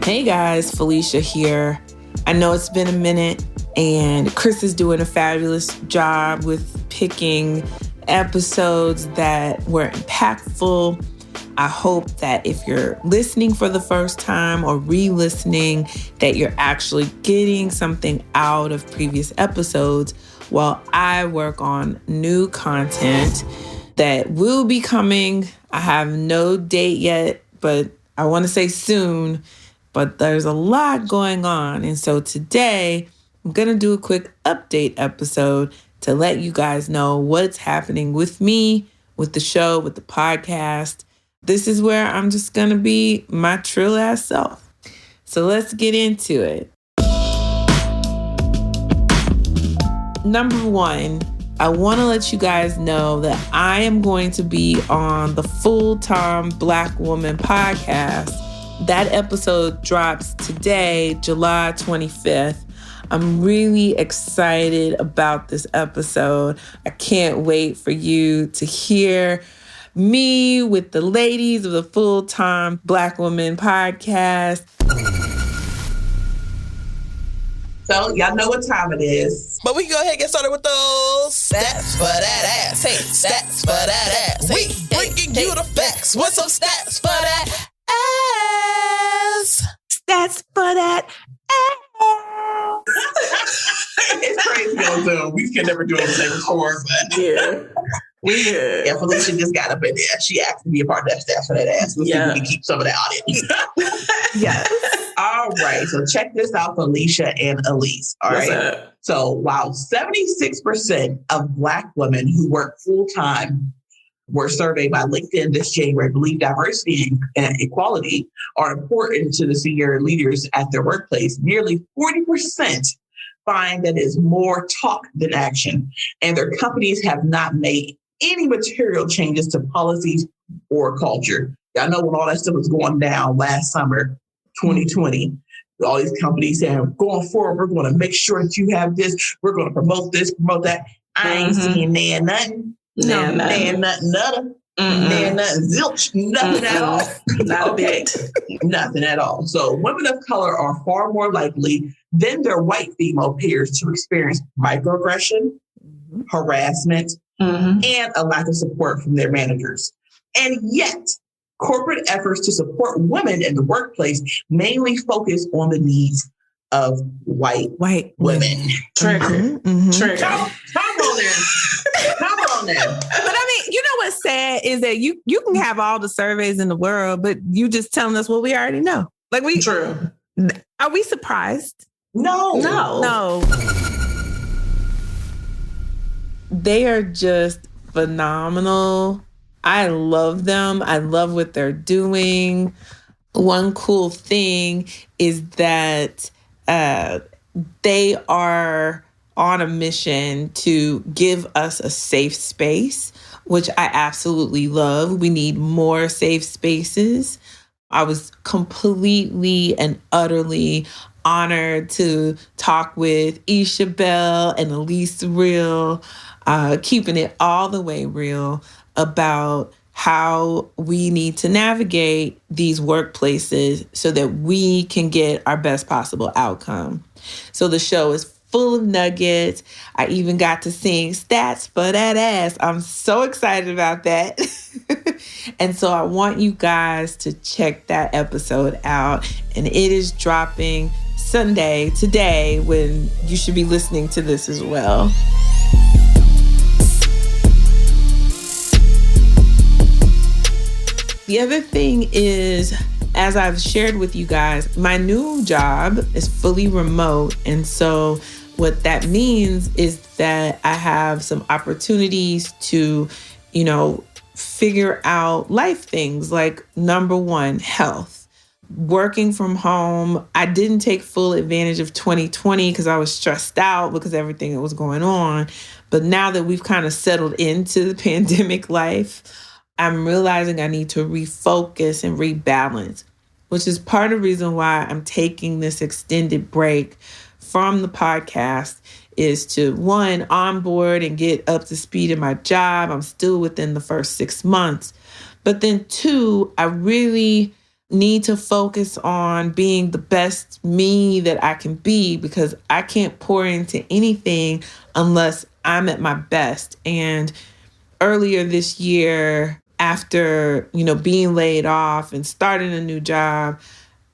Hey guys, Felicia here. I know it's been a minute and Chris is doing a fabulous job with picking episodes that were impactful. I hope that if you're listening for the first time or re-listening, that you're actually getting something out of previous episodes while I work on new content that will be coming. I have no date yet, but I want to say soon. But there's a lot going on. And so today, I'm going to do a quick update episode to let you guys know what's happening with me, with the show, with the podcast. This is where I'm just going to be my trill ass self. So let's get into it. Number one, I want to let you guys know that I am going to be on the Fulltime Black Woman podcast. That episode drops today, July 25th. I'm really excited about this episode. I can't wait for you to hear me with the ladies of the Fulltime Black Woman podcast. So y'all know what time it is. But we can go ahead and get started with those stats for that ass. Hey, stats for that ass. We bringing you the facts with some stats for that ass. Stats for that ass. It's crazy on Zoom. We can never do it the before, but Yeah. We good. yeah, Felicia just got up in there. She asked to be a part of that stats for that ass. We'll see if we can keep some of that audience. Yes. All right. So check this out, Felicia and Elise. All What's right. up? So while 76% of Black women who work full time were surveyed by LinkedIn this January believe diversity and equality are important to the senior leaders at their workplace, nearly 40% find that it's more talk than action, and their companies have not made any material changes to policies or culture. Y'all know when all that stuff was going down last summer, 2020, all these companies saying, going forward, we're going to make sure that you have this. We're going to promote this, promote that. I ain't seeing nothing. Nothing, zilch, nothing at all. Not a bit. Nothing at all. So women of color are far more likely than their white female peers to experience microaggression, harassment, and a lack of support from their managers. And yet, corporate efforts to support women in the workplace mainly focus on the needs of white women. Trigger. Trigger. Come on there. Come on there. But I mean, you know what's sad is that you can have all the surveys in the world, but you just telling us what we already know. Like True. Are we surprised? No. They are just phenomenal. I love them. I love what they're doing. One cool thing is that they are on a mission to give us a safe space, which I absolutely love. We need more safe spaces. I was completely and utterly honored to talk with Isha Bell and Elise Real, keeping it all the way real about how we need to navigate these workplaces so that we can get our best possible outcome. So the show is full of nuggets. I even got to sing stats for that ass. I'm so excited about that. And so I want you guys to check that episode out. And it is dropping Sunday, today, when you should be listening to this as well. The other thing is, as I've shared with you guys, my new job is fully remote. And so what that means is that I have some opportunities to, figure out life things like, number one, health. Working from home, I didn't take full advantage of 2020 because I was stressed out because of everything that was going on. But now that we've kind of settled into the pandemic life, I'm realizing I need to refocus and rebalance, which is part of the reason why I'm taking this extended break from the podcast, is to, one, onboard and get up to speed in my job. I'm still within the first 6 months. But then two, I really need to focus on being the best me that I can be, because I can't pour into anything unless I'm at my best. And earlier this year, after, being laid off and starting a new job,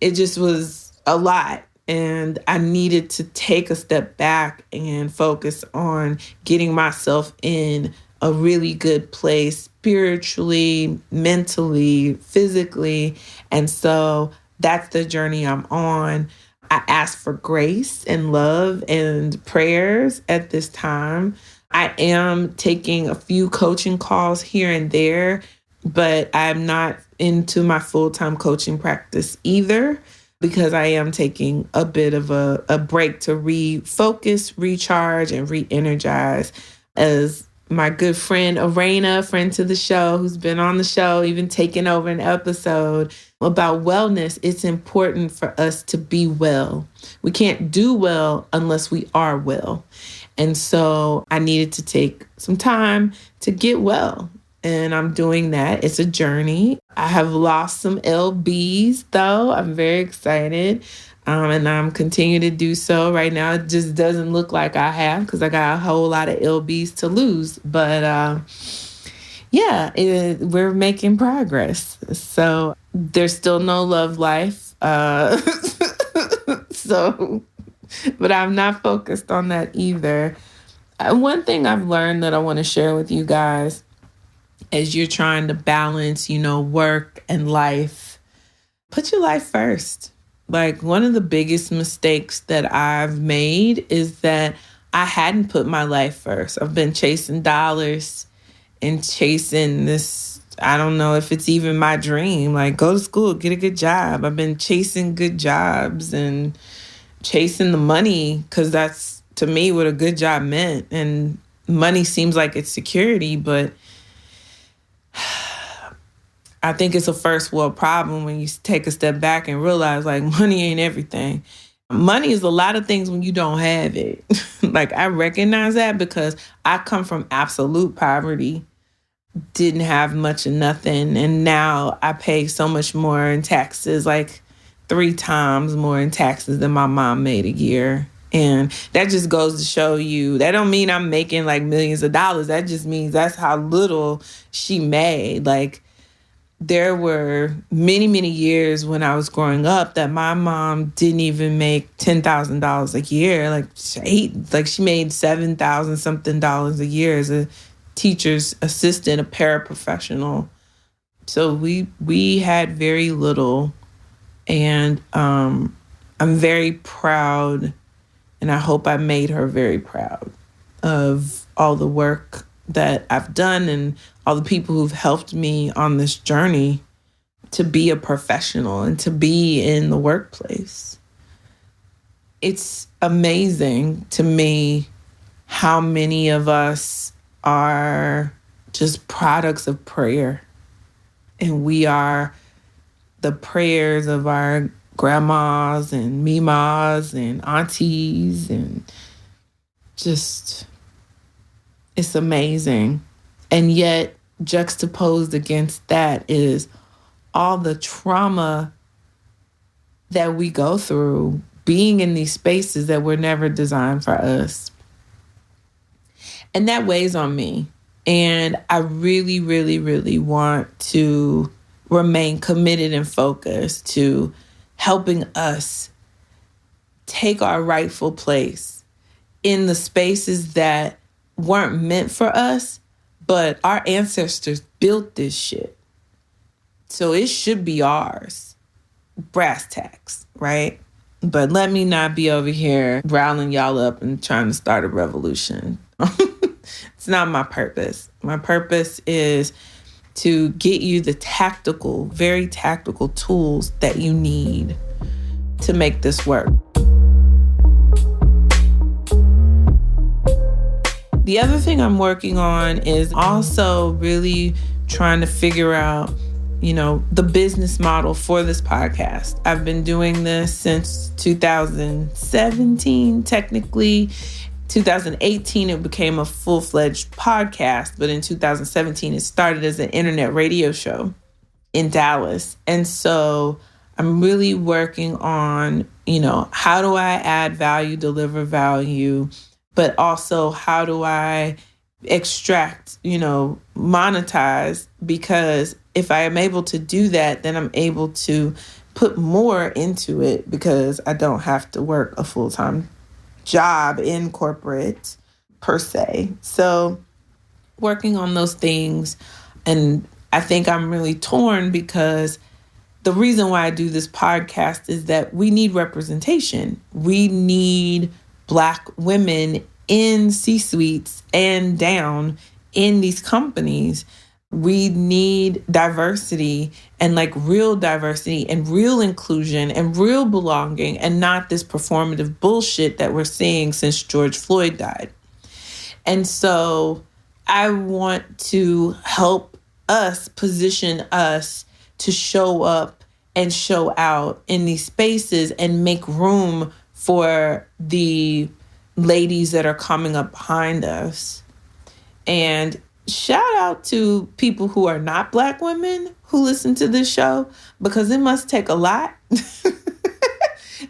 it just was a lot. And I needed to take a step back and focus on getting myself in a really good place spiritually, mentally, physically. And so that's the journey I'm on. I ask for grace and love and prayers at this time. I am taking a few coaching calls here and there, but I'm not into my full-time coaching practice either, because I am taking a bit of a break to refocus, recharge, and re-energize. As my good friend Arena, friend to the show, who's been on the show, even taking over an episode about wellness, it's important for us to be well. We can't do well unless we are well. And so I needed to take some time to get well. And I'm doing that. It's a journey. I have lost some lbs, though. I'm very excited. And I'm continuing to do so. Right now, it just doesn't look like I have, because I got a whole lot of lbs to lose. But we're making progress. So there's still no love life. But I'm not focused on that either. One thing I've learned that I want to share with you guys as you're trying to balance, work and life, put your life first. Like, one of the biggest mistakes that I've made is that I hadn't put my life first. I've been chasing dollars and chasing this, I don't know if it's even my dream, like go to school, get a good job. I've been chasing good jobs and chasing the money, because that's, to me, what a good job meant. And money seems like it's security, but I think it's a first world problem when you take a step back and realize, like, money ain't everything. Money is a lot of things when you don't have it. Like, I recognize that because I come from absolute poverty, didn't have much of nothing. And now I pay so much more in taxes, like 3 times more in taxes than my mom made a year. And that just goes to show you, that don't mean I'm making like millions of dollars. That just means that's how little she made. Like, there were many, many years when I was growing up that my mom didn't even make $10,000 a year. Like, she made $7,000 something a year as a teacher's assistant, a paraprofessional. So we had very little. And I'm very proud, and I hope I made her very proud of all the work that I've done and all the people who've helped me on this journey to be a professional and to be in the workplace. It's amazing to me how many of us are just products of prayer. And we are the prayers of our grandmas and mimas and aunties, and just, it's amazing. And yet, juxtaposed against that is all the trauma that we go through being in these spaces that were never designed for us. And that weighs on me. And I really, really, really want to remain committed and focused to helping us take our rightful place in the spaces that weren't meant for us, but our ancestors built this shit. So it should be ours. Brass tacks, right? But let me not be over here riling y'all up and trying to start a revolution. It's not my purpose. My purpose is to get you the tactical, very tactical tools that you need to make this work. The other thing I'm working on is also really trying to figure out, the business model for this podcast. I've been doing this since 2017, technically. 2018, it became a full-fledged podcast, but in 2017, it started as an internet radio show in Dallas. And so I'm really working on, how do I add value, deliver value, but also how do I extract, monetize? Because if I am able to do that, then I'm able to put more into it because I don't have to work a full-time job in corporate per se. So working on those things. And I think I'm really torn because the reason why I do this podcast is that we need representation. We need Black women in C-suites and down in these companies. We need diversity and real diversity and real inclusion and real belonging and not this performative bullshit that we're seeing since George Floyd died. And so I want to help us position us to show up and show out in these spaces and make room for the ladies that are coming up behind us. And shout out to people who are not Black women who listen to this show, because it must take a lot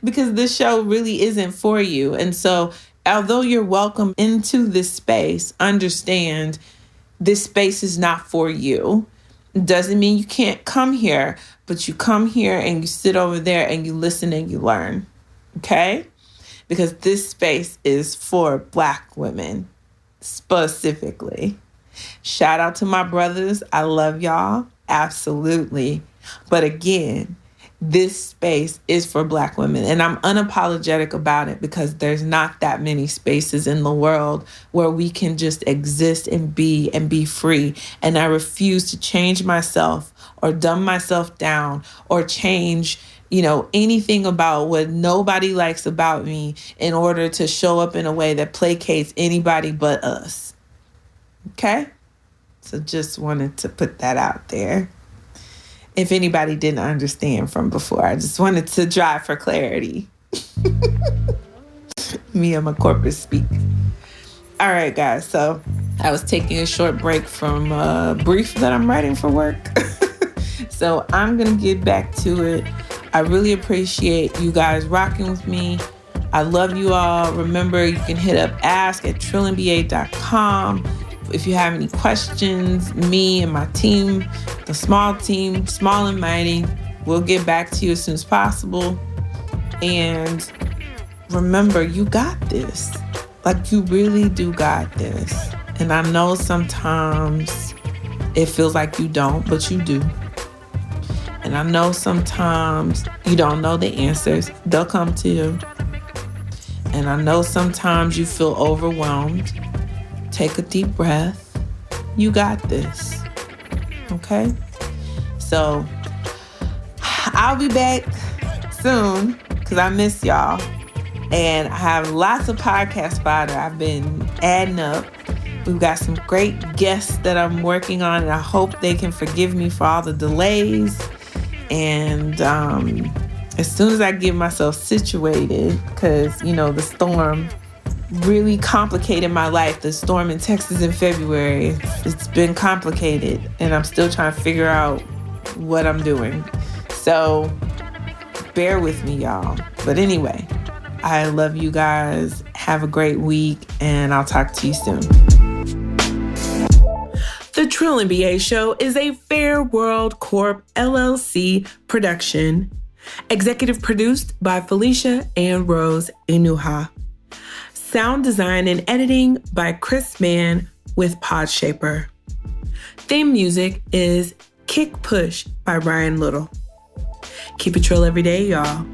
because this show really isn't for you. And so although you're welcome into this space, understand this space is not for you. Doesn't mean you can't come here, but you come here and you sit over there and you listen and you learn. Okay? Because this space is for Black women specifically. Shout out to my brothers. I love y'all. Absolutely. But again, this space is for Black women. And I'm unapologetic about it because there's not that many spaces in the world where we can just exist and be free. And I refuse to change myself or dumb myself down or change, anything about what nobody likes about me in order to show up in a way that placates anybody but us. Okay? So just wanted to put that out there. If anybody didn't understand from before, I just wanted to drive for clarity. Me and my corporate speak. All right, guys. So I was taking a short break from a brief that I'm writing for work. So I'm going to get back to it. I really appreciate you guys rocking with me. I love you all. Remember, you can hit up ask@trillianba.com. If you have any questions, me and my team, the small team, small and mighty, we'll get back to you as soon as possible. And remember, you got this. You really do got this. And I know sometimes it feels like you don't, but you do. And I know sometimes you don't know the answers. They'll come to you. And I know sometimes you feel overwhelmed. Take a deep breath. You got this. Okay? So I'll be back soon because I miss y'all. And I have lots of podcast fodder I've been adding up. We've got some great guests that I'm working on, and I hope they can forgive me for all the delays. And as soon as I get myself situated, because, the storm really complicated my life. The storm in Texas in February, it's been complicated, and I'm still trying to figure out what I'm doing. So bear with me, y'all. But anyway, I love you guys. Have a great week, and I'll talk to you soon. The Trill NBA Show is a Fair World Corp. LLC production. Executive produced by Felicia and Rose Inuha. Sound design and editing by Chris Mann with Podshaper. Theme music is Kick Push by Ryan Little. Keep it trill every day, y'all.